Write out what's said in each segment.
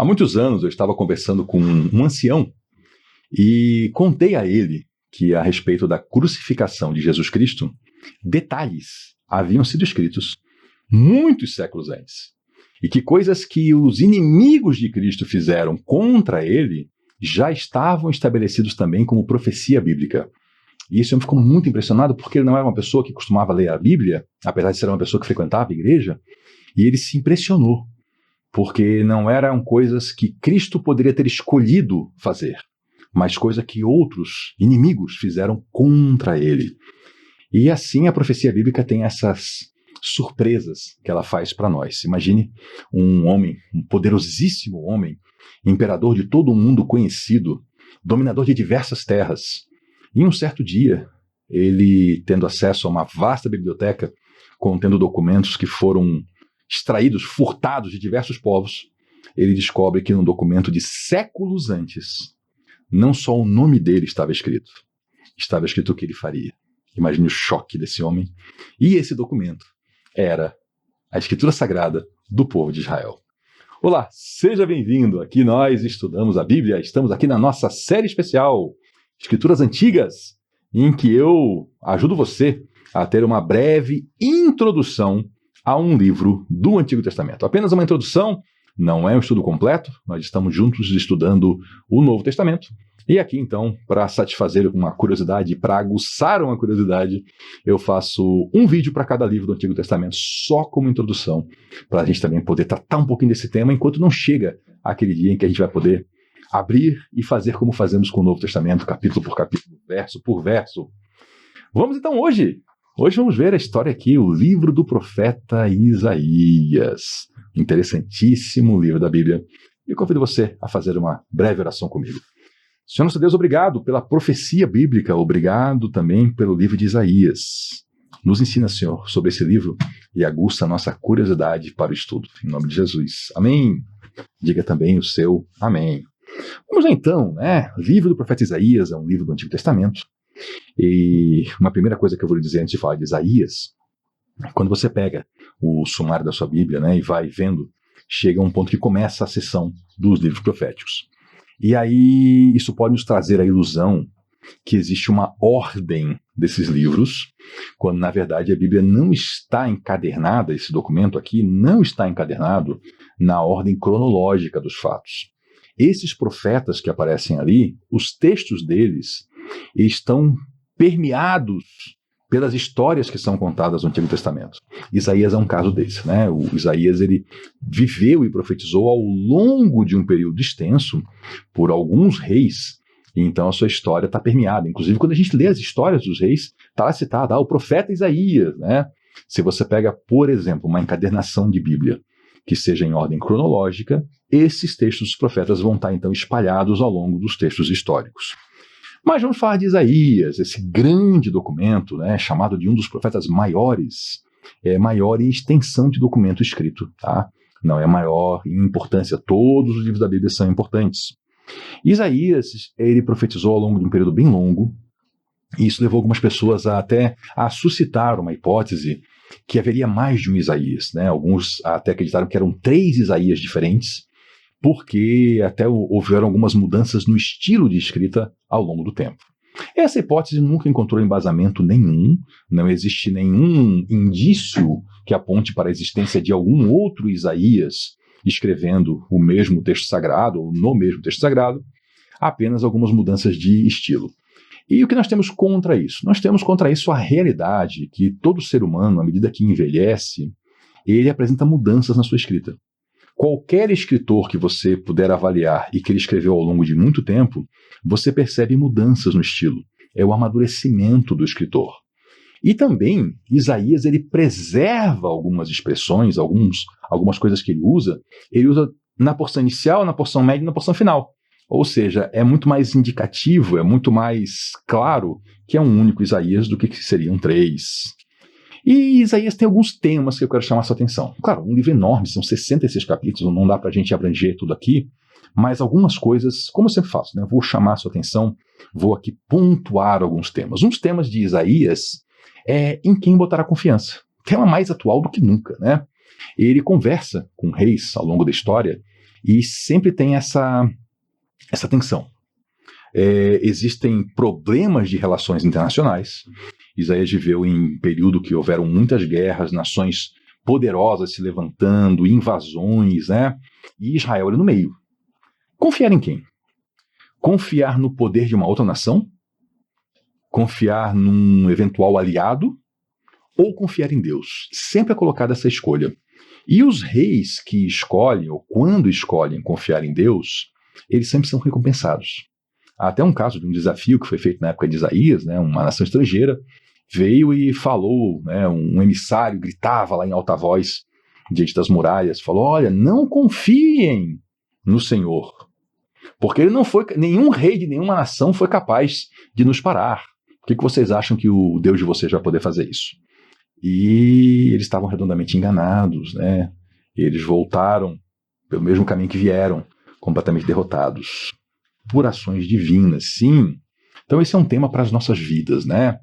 Há muitos anos eu estava conversando com um ancião e contei a ele que, a respeito da crucificação de Jesus Cristo, detalhes haviam sido escritos muitos séculos antes. E que coisas que os inimigos de Cristo fizeram contra ele já estavam estabelecidos também como profecia bíblica. E isso me ficou muito impressionado, porque ele não era uma pessoa que costumava ler a Bíblia, apesar de ser uma pessoa que frequentava a igreja, e ele se impressionou, porque não eram coisas que Cristo poderia ter escolhido fazer, mas coisas que outros inimigos fizeram contra ele. E assim a profecia bíblica tem essas surpresas que ela faz para nós. Imagine um homem, um poderosíssimo homem, imperador de todo o mundo conhecido, dominador de diversas terras. E um certo dia, ele tendo acesso a uma vasta biblioteca, contendo documentos que foram extraídos, furtados de diversos povos, ele descobre que num documento de séculos antes, não só o nome dele estava escrito o que ele faria. Imagine o choque desse homem. E esse documento era a Escritura Sagrada do povo de Israel. Olá, seja bem-vindo. Aqui nós estudamos a Bíblia. Estamos aqui na nossa série especial Escrituras Antigas, em que eu ajudo você a ter uma breve introdução a um livro do Antigo Testamento. Apenas uma introdução, não é um estudo completo. Nós estamos juntos estudando o Novo Testamento. E aqui, então, para satisfazer uma curiosidade, para aguçar uma curiosidade, eu faço um vídeo para cada livro do Antigo Testamento, só como introdução, para a gente também poder tratar um pouquinho desse tema, enquanto não chega aquele dia em que a gente vai poder abrir e fazer como fazemos com o Novo Testamento, capítulo por capítulo, verso por verso. Vamos então hoje vamos ver a história aqui, o livro do profeta Isaías. Interessantíssimo livro da Bíblia. E eu convido você a fazer uma breve oração comigo. Senhor nosso Deus, obrigado pela profecia bíblica, obrigado também pelo livro de Isaías. Nos ensina, Senhor, sobre esse livro e aguça a nossa curiosidade para o estudo. Em nome de Jesus. Amém. Diga também o seu amém. Vamos lá então, Livro do profeta Isaías é um livro do Antigo Testamento. E uma primeira coisa que eu vou lhe dizer antes de falar de Isaías, quando você pega o sumário da sua Bíblia, e vai vendo, chega a um ponto que começa a seção dos livros proféticos. E aí isso pode nos trazer a ilusão que existe uma ordem desses livros, quando na verdade a Bíblia não está encadernada, esse documento aqui não está encadernado na ordem cronológica dos fatos. Esses profetas que aparecem ali, os textos deles estão permeados pelas histórias que são contadas no Antigo Testamento. Isaías é um caso desse, O Isaías, ele viveu e profetizou ao longo de um período extenso por alguns reis, e então a sua história está permeada. Inclusive, quando a gente lê as histórias dos reis, está lá citado o profeta Isaías, Se você pega, por exemplo, uma encadernação de Bíblia que seja em ordem cronológica, esses textos dos profetas vão estar então espalhados ao longo dos textos históricos. Mas vamos falar de Isaías, esse grande documento, chamado de um dos profetas maiores, é maior em extensão de documento escrito, Não é maior em importância, todos os livros da Bíblia são importantes. Isaías, ele profetizou ao longo de um período bem longo, e isso levou algumas pessoas até a suscitar uma hipótese que haveria mais de um Isaías, Alguns até acreditaram que eram 3 Isaías diferentes, porque até houveram algumas mudanças no estilo de escrita ao longo do tempo. Essa hipótese nunca encontrou embasamento nenhum, não existe nenhum indício que aponte para a existência de algum outro Isaías escrevendo o mesmo texto sagrado, ou no mesmo texto sagrado, apenas algumas mudanças de estilo. E o que nós temos contra isso? Nós temos contra isso a realidade que todo ser humano, à medida que envelhece, ele apresenta mudanças na sua escrita. Qualquer escritor que você puder avaliar e que ele escreveu ao longo de muito tempo, você percebe mudanças no estilo. É o amadurecimento do escritor. E também, Isaías, ele preserva algumas expressões, algumas coisas que ele usa na porção inicial, na porção média e na porção final. Ou seja, é muito mais indicativo, é muito mais claro que é um único Isaías do que seriam 3. E Isaías tem alguns temas que eu quero chamar a sua atenção. Claro, um livro enorme, são 66 capítulos, não dá para a gente abranger tudo aqui, mas algumas coisas, como eu sempre faço, vou chamar a sua atenção, vou aqui pontuar alguns temas. Um dos temas de Isaías é em quem botar a confiança. Tema mais atual do que nunca, Ele conversa com reis ao longo da história E sempre tem essa tensão. Existem problemas de relações internacionais. Isaías viveu em um período que houveram muitas guerras, nações poderosas se levantando, invasões, né? E Israel era no meio. Confiar em quem? Confiar no poder de uma outra nação? Confiar num eventual aliado? Ou confiar em Deus? Sempre é colocada essa escolha. E os reis que escolhem, ou quando escolhem confiar em Deus, eles sempre são recompensados. Há até um caso de um desafio que foi feito na época de Isaías, né? Uma nação estrangeira veio e falou, né? Um emissário gritava lá em alta voz diante das muralhas, falou: olha, não confiem no Senhor, porque ele não foi, nenhum rei de nenhuma nação foi capaz de nos parar. Por que vocês acham que o Deus de vocês vai poder fazer isso? E eles estavam redondamente enganados, né? Eles voltaram pelo mesmo caminho que vieram, completamente derrotados por ações divinas, sim. Então esse é um tema para as nossas vidas, né?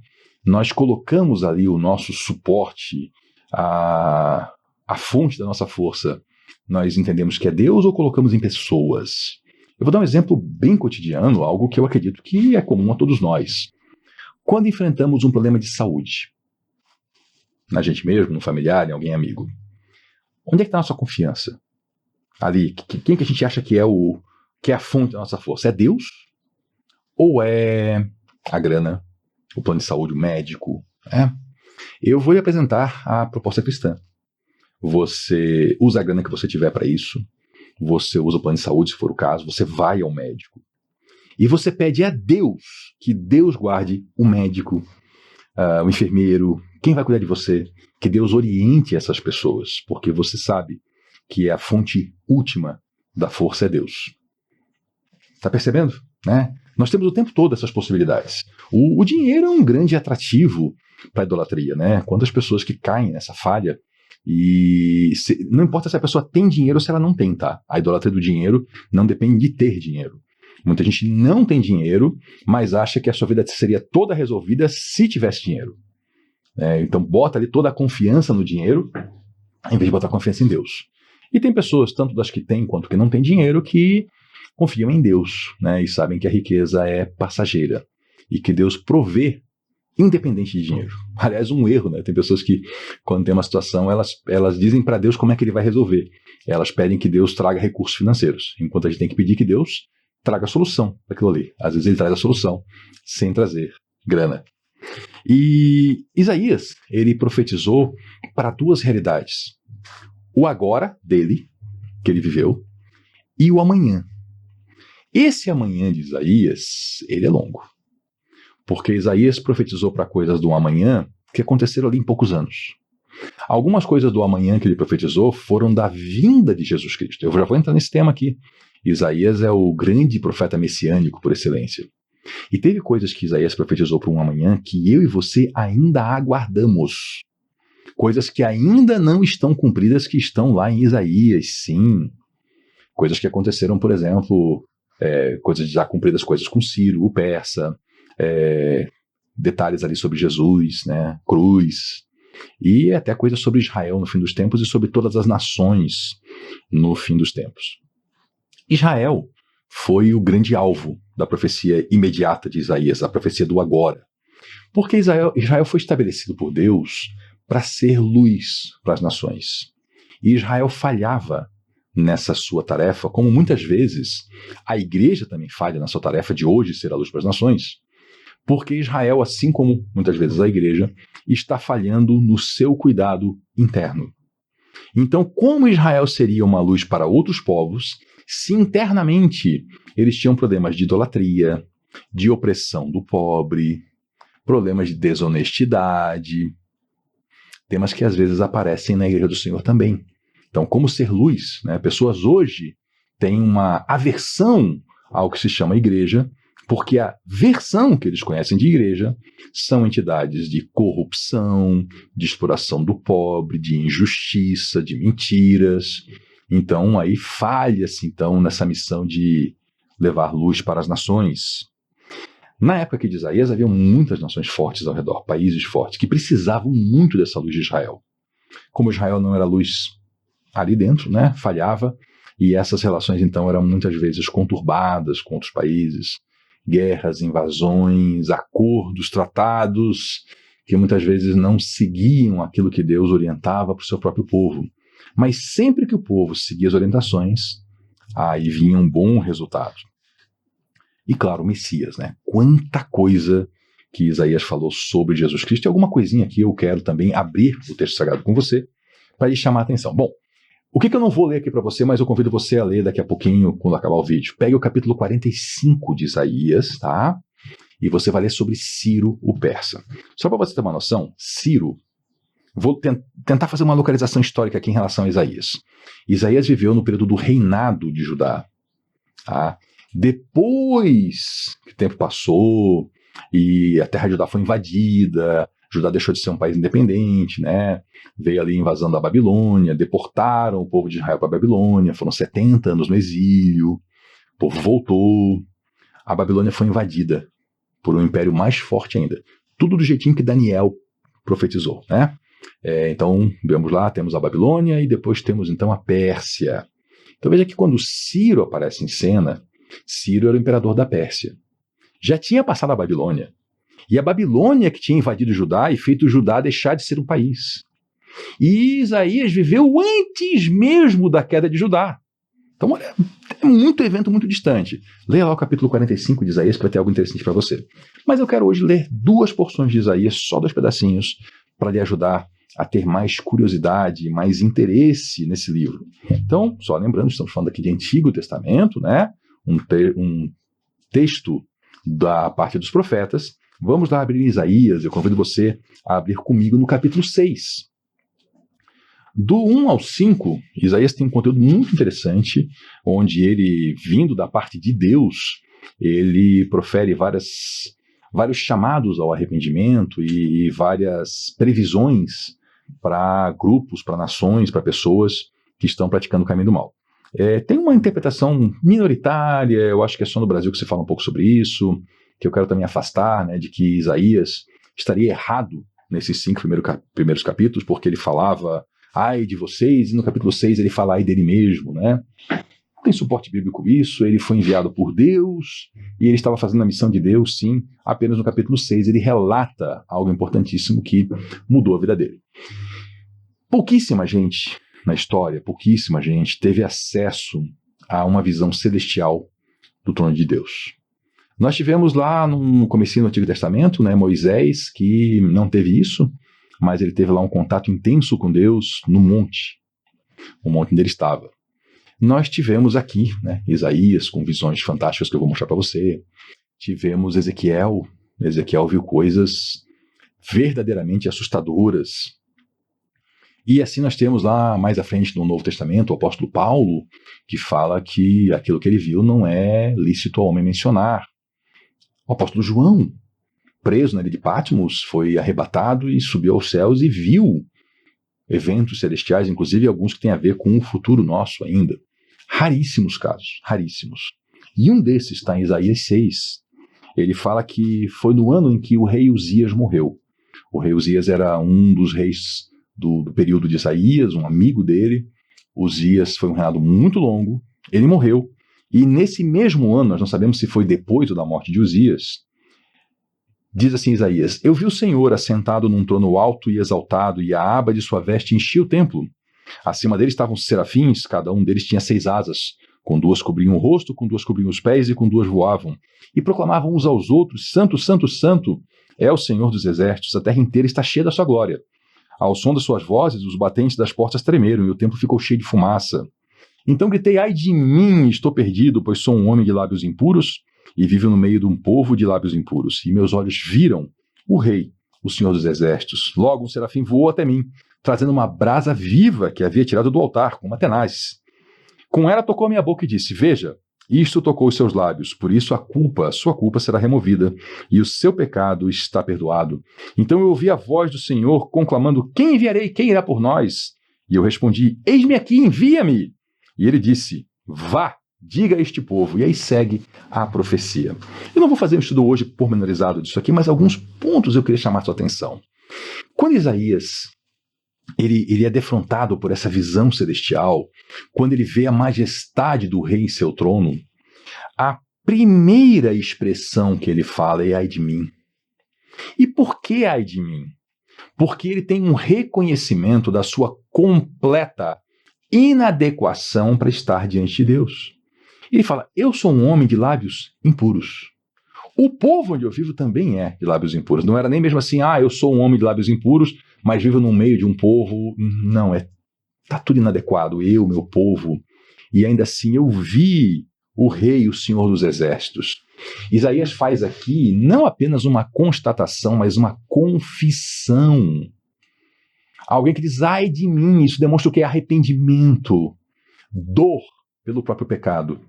Nós colocamos ali o nosso suporte, a fonte da nossa força, nós entendemos que é Deus ou colocamos em pessoas? Eu vou dar um exemplo bem cotidiano, algo que eu acredito que é comum a todos nós. Quando enfrentamos um problema de saúde, na gente mesmo, no familiar, em alguém amigo, onde é que está a nossa confiança? Ali, quem que a gente acha que é a fonte da nossa força? É Deus? Ou é a grana, o plano de saúde, o médico? Eu vou lhe apresentar a proposta cristã. Você usa a grana que você tiver para isso, você usa o plano de saúde, se for o caso, você vai ao médico. E você pede a Deus que Deus guarde o médico, o enfermeiro, quem vai cuidar de você, que Deus oriente essas pessoas, porque você sabe que a fonte última da força é Deus. Está percebendo? Né? Nós temos o tempo todo essas possibilidades. O dinheiro é um grande atrativo para a idolatria, né? Quantas pessoas que caem nessa falha e não importa se a pessoa tem dinheiro ou se ela não tem, tá? A idolatria do dinheiro não depende de ter dinheiro. Muita gente não tem dinheiro, mas acha que a sua vida seria toda resolvida se tivesse dinheiro. Então bota ali toda a confiança no dinheiro, em vez de botar confiança em Deus. E tem pessoas, tanto das que têm quanto que não têm dinheiro, que confiam em Deus, né? E sabem que a riqueza é passageira e que Deus provê independente de dinheiro. Aliás, um erro, né? Tem pessoas que, quando tem uma situação, elas dizem para Deus como é que ele vai resolver. Elas pedem que Deus traga recursos financeiros, enquanto a gente tem que pedir que Deus traga a solução para aquilo ali. Às vezes ele traz a solução sem trazer grana. E Isaías, ele profetizou para duas realidades. O agora dele, que ele viveu, e o amanhã. Esse amanhã de Isaías, ele é longo. Porque Isaías profetizou para coisas do amanhã que aconteceram ali em poucos anos. Algumas coisas do amanhã que ele profetizou foram da vinda de Jesus Cristo. Eu já vou entrar nesse tema aqui. Isaías é o grande profeta messiânico por excelência. E teve coisas que Isaías profetizou para um amanhã que eu e você ainda aguardamos. Coisas que ainda não estão cumpridas, que estão lá em Isaías, sim. Coisas que aconteceram, por exemplo, coisas já cumpridas, coisas com Ciro, o persa, detalhes ali sobre Jesus, né, cruz, e até coisas sobre Israel no fim dos tempos e sobre todas as nações no fim dos tempos. Israel foi o grande alvo da profecia imediata de Isaías, a profecia do agora. Porque Israel foi estabelecido por Deus para ser luz para as nações. E Israel falhava nessa sua tarefa, como muitas vezes a igreja também falha na sua tarefa de hoje ser a luz para as nações, porque Israel, assim como muitas vezes a igreja, está falhando no seu cuidado interno. Então, como Israel seria uma luz para outros povos, se internamente eles tinham problemas de idolatria, de opressão do pobre, problemas de desonestidade, temas que às vezes aparecem na igreja do Senhor também. Então, como ser luz, né? Pessoas hoje têm uma aversão ao que se chama igreja, porque a versão que eles conhecem de igreja são entidades de corrupção, de exploração do pobre, de injustiça, de mentiras. Então, aí falha-se então nessa missão de levar luz para as nações. Na época aqui de Isaías, havia muitas nações fortes ao redor, países fortes, que precisavam muito dessa luz de Israel. Como Israel não era luz ali dentro, né, falhava, E essas relações, então, eram muitas vezes conturbadas com outros países, guerras, invasões, acordos, tratados, que muitas vezes não seguiam aquilo que Deus orientava para o seu próprio povo. Mas sempre que o povo seguia as orientações, aí vinha um bom resultado. E claro, o Messias, né? Quanta coisa que Isaías falou sobre Jesus Cristo. E alguma coisinha que eu quero também abrir o texto sagrado com você, para lhe chamar a atenção. Bom, o que eu não vou ler aqui para você, mas eu convido você a ler daqui a pouquinho, quando acabar o vídeo. Pegue o capítulo 45 de Isaías, tá? E você vai ler sobre Ciro, o persa. Só para você ter uma noção, Ciro, vou tentar fazer uma localização histórica aqui em relação a Isaías. Isaías viveu no período do reinado de Judá. Tá? Depois que o tempo passou e a terra de Judá foi invadida, Judá deixou de ser um país independente, né? Veio ali a invasão da Babilônia, deportaram o povo de Israel para a Babilônia, foram 70 anos no exílio, o povo voltou, a Babilônia foi invadida por um império mais forte ainda. Tudo do jeitinho que Daniel profetizou, né? Então, vemos lá, temos a Babilônia e depois temos então a Pérsia. Então veja que quando Ciro aparece em cena, Ciro era o imperador da Pérsia. Já tinha passado a Babilônia. E a Babilônia que tinha invadido Judá e feito Judá deixar de ser um país. E Isaías viveu antes mesmo da queda de Judá. Então, olha, é muito evento muito distante. Leia lá o capítulo 45 de Isaías para ter algo interessante para você. Mas eu quero hoje ler 2 porções de Isaías, só 2 pedacinhos, para lhe ajudar a ter mais curiosidade, mais interesse nesse livro. Então, só lembrando, estamos falando aqui de Antigo Testamento, né? Um texto da parte dos profetas. Vamos lá abrir Isaías, eu convido você a abrir comigo no capítulo 6. Do 1 ao 5, Isaías tem um conteúdo muito interessante, onde ele, vindo da parte de Deus, ele profere vários chamados ao arrependimento e várias previsões para grupos, para nações, para pessoas que estão praticando o caminho do mal. Tem uma interpretação minoritária, eu acho que é só no Brasil que se fala um pouco sobre isso, que eu quero também afastar, né, de que Isaías estaria errado nesses 5 primeiros capítulos, porque ele falava ai de vocês, e no capítulo 6 ele fala ai dele mesmo, né? Não tem suporte bíblico isso, ele foi enviado por Deus, e ele estava fazendo a missão de Deus, sim. Apenas no capítulo 6 ele relata algo importantíssimo que mudou a vida dele. Pouquíssima gente na história, pouquíssima gente teve acesso a uma visão celestial do trono de Deus. Nós tivemos lá no comecinho do Antigo Testamento, né, Moisés, que não teve isso, mas ele teve lá um contato intenso com Deus no monte, o monte onde ele estava. Nós tivemos aqui, né, Isaías, com visões fantásticas que eu vou mostrar para você. Tivemos Ezequiel viu coisas verdadeiramente assustadoras. E assim nós temos lá mais à frente no Novo Testamento o apóstolo Paulo, que fala que aquilo que ele viu não é lícito ao homem mencionar. O apóstolo João, preso na ilha de Patmos, foi arrebatado e subiu aos céus e viu eventos celestiais, inclusive alguns que têm a ver com o futuro nosso ainda. Raríssimos casos, raríssimos. E um desses está em Isaías 6. Ele fala que foi no ano em que o rei Uzias morreu. O rei Uzias era um dos reis do período de Isaías, um amigo dele. Uzias foi um reinado muito longo, ele morreu. E nesse mesmo ano, nós não sabemos se foi depois ou da morte de Uzias, diz assim Isaías: eu vi o Senhor assentado num trono alto e exaltado, e a aba de sua veste enchia o templo. Acima dele estavam os serafins, cada um deles tinha 6 asas. Com 2 cobriam o rosto, com 2 cobriam os pés e com 2 voavam. E proclamavam uns aos outros: Santo, Santo, Santo é o Senhor dos exércitos, a terra inteira está cheia da sua glória. Ao som das suas vozes, os batentes das portas tremeram, e o templo ficou cheio de fumaça. Então gritei: ai de mim, estou perdido, pois sou um homem de lábios impuros, e vivo no meio de um povo de lábios impuros. E meus olhos viram o rei, o Senhor dos exércitos. Logo um serafim voou até mim, trazendo uma brasa viva que havia tirado do altar, com uma tenaz. Com ela tocou a minha boca e disse: veja, isto tocou os seus lábios, por isso a sua culpa será removida, e o seu pecado está perdoado. Então eu ouvi a voz do Senhor conclamando: quem enviarei? Quem irá por nós? E eu respondi: eis-me aqui, envia-me. E ele disse: vá, diga a este povo. E aí segue a profecia. Eu não vou fazer um estudo hoje pormenorizado disso aqui, mas alguns pontos eu queria chamar a sua atenção. Quando Isaías ele é defrontado por essa visão celestial, quando ele vê a majestade do rei em seu trono, a primeira expressão que ele fala é ai de mim. E por que ai de mim? Porque ele tem um reconhecimento da sua completa inadequação para estar diante de Deus. Ele fala, eu sou um homem de lábios impuros. O povo onde eu vivo também é de lábios impuros. Não era nem mesmo assim, eu sou um homem de lábios impuros, mas vivo no meio de um povo. Não, tá tudo inadequado, eu, meu povo. E ainda assim eu vi o rei, o Senhor dos Exércitos. Isaías faz aqui não apenas uma constatação, mas uma confissão. Alguém que diz, ai de mim, isso demonstra o que é arrependimento, dor pelo próprio pecado.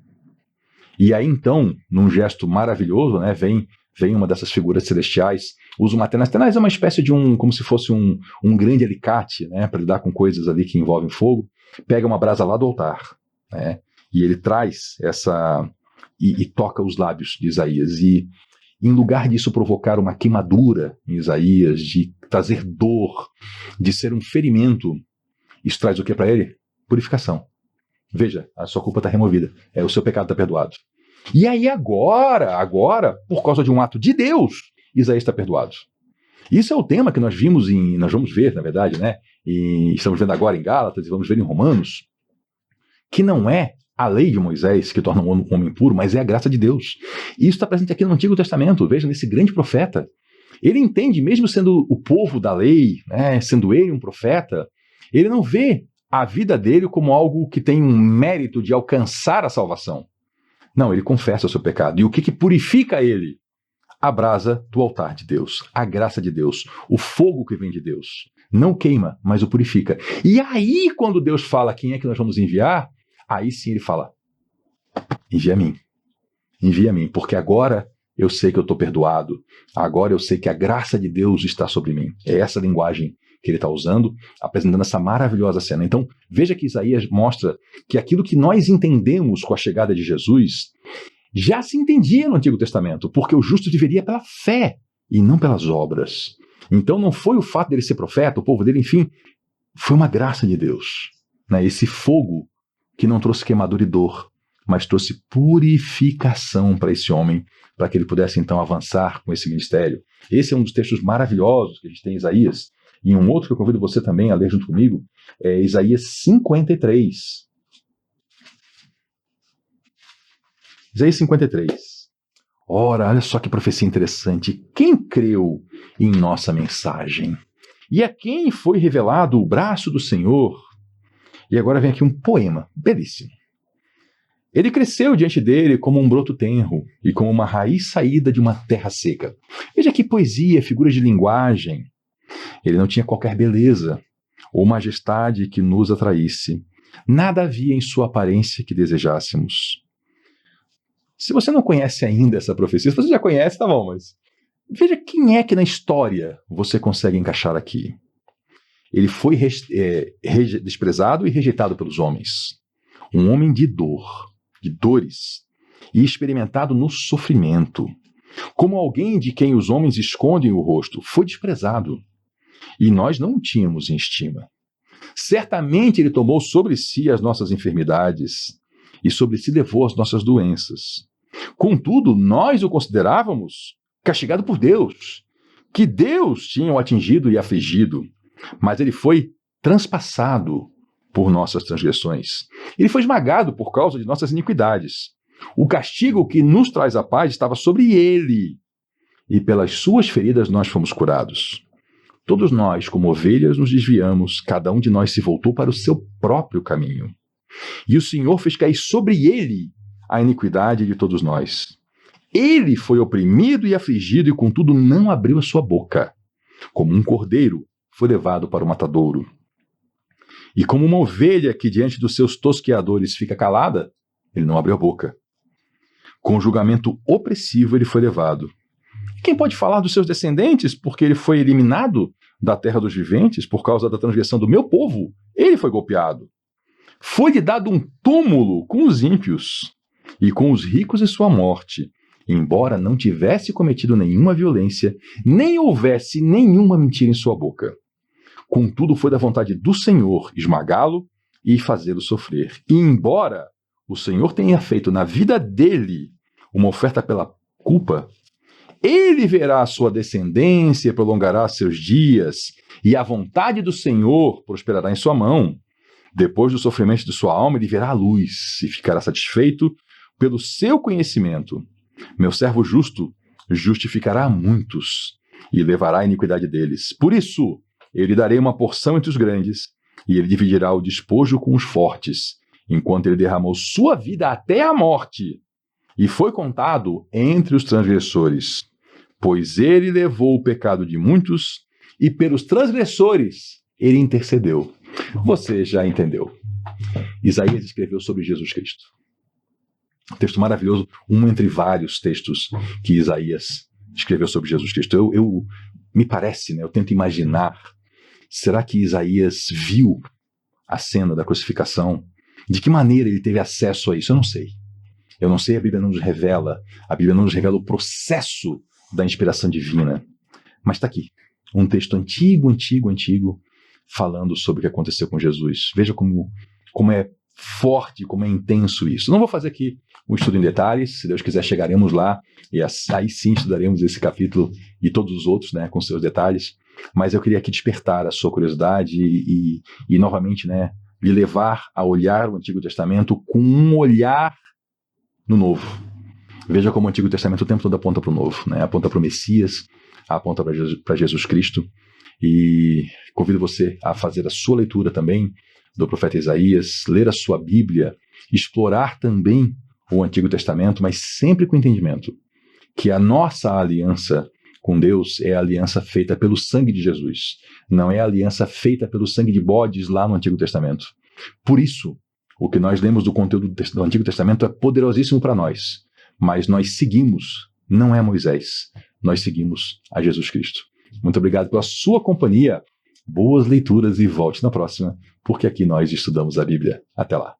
E aí então, num gesto maravilhoso, né, vem uma dessas figuras celestiais, usa uma tenaz. Tenaz é uma espécie de como se fosse um grande alicate, né, para lidar com coisas ali que envolvem fogo, pega uma brasa lá do altar, né, e ele traz essa... E toca os lábios de Isaías. E em lugar disso provocar uma queimadura em Isaías, de trazer dor, de ser um ferimento, isso traz o que para ele? Purificação. Veja, a sua culpa está removida. O seu pecado está perdoado. E aí agora, por causa de um ato de Deus, Isaías está perdoado. Isso é o tema que nós vamos ver, na verdade, né? E estamos vendo agora em Gálatas e vamos ver em Romanos, que não é a lei de Moisés que torna um homem puro, mas é a graça de Deus. E isso está presente aqui no Antigo Testamento. Veja, nesse grande profeta. Ele entende, mesmo sendo o povo da lei, né, sendo ele um profeta, ele não vê a vida dele como algo que tem um mérito de alcançar a salvação. Não, ele confessa o seu pecado. E o que purifica ele? A brasa do altar de Deus, a graça de Deus, o fogo que vem de Deus. Não queima, mas o purifica. E aí, quando Deus fala quem é que nós vamos enviar, aí sim ele fala, envia a mim, porque agora eu sei que eu estou perdoado, agora eu sei que a graça de Deus está sobre mim. É essa linguagem que ele está usando, apresentando essa maravilhosa cena. Então, veja que Isaías mostra que aquilo que nós entendemos com a chegada de Jesus já se entendia no Antigo Testamento, porque o justo viveria pela fé e não pelas obras. Então não foi o fato dele ser profeta, o povo dele, enfim, foi uma graça de Deus, né? Esse fogo que não trouxe queimadura e dor, mas trouxe purificação para esse homem, para que ele pudesse então avançar com esse ministério. Esse é um dos textos maravilhosos que a gente tem em Isaías. E um outro que eu convido você também a ler junto comigo é Isaías 53. Isaías 53. Ora, olha só que profecia interessante. Quem creu em nossa mensagem? E a quem foi revelado o braço do Senhor? E agora vem aqui um poema belíssimo. Ele cresceu diante dele como um broto tenro e como uma raiz saída de uma terra seca. Veja que poesia, figura de linguagem. Ele não tinha qualquer beleza ou majestade que nos atraísse. Nada havia em sua aparência que desejássemos. Se você não conhece ainda essa profecia, se você já conhece, tá bom, mas veja quem é que na história você consegue encaixar aqui. Ele foi desprezado e rejeitado pelos homens. Um homem de dor, de dores, e experimentado no sofrimento. Como alguém de quem os homens escondem o rosto, foi desprezado. E nós não o tínhamos em estima. Certamente ele tomou sobre si as nossas enfermidades e sobre si levou as nossas doenças. Contudo, nós o considerávamos castigado por Deus, que Deus tinha o atingido e afligido, mas ele foi transpassado por nossas transgressões. Ele foi esmagado por causa de nossas iniquidades. O castigo que nos traz a paz estava sobre ele, e pelas suas feridas nós fomos curados. Todos nós, como ovelhas, nos desviamos, cada um de nós se voltou para o seu próprio caminho. E o Senhor fez cair sobre ele a iniquidade de todos nós. Ele foi oprimido e afligido e, contudo, não abriu a sua boca. Como um cordeiro, foi levado para o matadouro. E como uma ovelha que diante dos seus tosqueadores fica calada, ele não abriu a boca. Com julgamento opressivo ele foi levado. Quem pode falar dos seus descendentes, porque ele foi eliminado da terra dos viventes por causa da transgressão do meu povo? Ele foi golpeado. Foi-lhe dado um túmulo com os ímpios e com os ricos em sua morte, embora não tivesse cometido nenhuma violência, nem houvesse nenhuma mentira em sua boca. Contudo, foi da vontade do Senhor esmagá-lo e fazê-lo sofrer. E embora o Senhor tenha feito na vida dele uma oferta pela culpa, ele verá a sua descendência e prolongará seus dias, e a vontade do Senhor prosperará em sua mão. Depois do sofrimento de sua alma, ele verá a luz e ficará satisfeito pelo seu conhecimento. Meu servo justo justificará a muitos e levará a iniquidade deles. Por isso, eu lhe darei uma porção entre os grandes, e ele dividirá o despojo com os fortes, enquanto ele derramou sua vida até a morte, e foi contado entre os transgressores. Pois ele levou o pecado de muitos, e pelos transgressores ele intercedeu. Você já entendeu. Isaías escreveu sobre Jesus Cristo. Um texto maravilhoso, um entre vários textos que Isaías escreveu sobre Jesus Cristo. Me parece, né, eu tento imaginar, será que Isaías viu a cena da crucificação? De que maneira ele teve acesso a isso? Eu não sei. Eu não sei, a Bíblia não nos revela. A Bíblia não nos revela o processo da inspiração divina. Mas está aqui, um texto antigo, falando sobre o que aconteceu com Jesus. Veja como é forte, como é intenso isso. Não vou fazer aqui um estudo em detalhes, se Deus quiser chegaremos lá, e aí sim estudaremos esse capítulo e todos os outros, né, com seus detalhes, mas eu queria aqui despertar a sua curiosidade e novamente, né, lhe levar a olhar o Antigo Testamento com um olhar no Novo. Veja como o Antigo Testamento o tempo todo aponta para o Novo, né, aponta para o Messias, aponta para Jesus Cristo, e convido você a fazer a sua leitura também do profeta Isaías, ler a sua Bíblia, explorar também o Antigo Testamento, mas sempre com entendimento que a nossa aliança com Deus é a aliança feita pelo sangue de Jesus, não é a aliança feita pelo sangue de bodes lá no Antigo Testamento. Por isso, o que nós lemos do conteúdo do Antigo Testamento é poderosíssimo para nós, mas nós seguimos, não é Moisés, nós seguimos a Jesus Cristo. Muito obrigado pela sua companhia, boas leituras e volte na próxima, porque aqui nós estudamos a Bíblia. Até lá.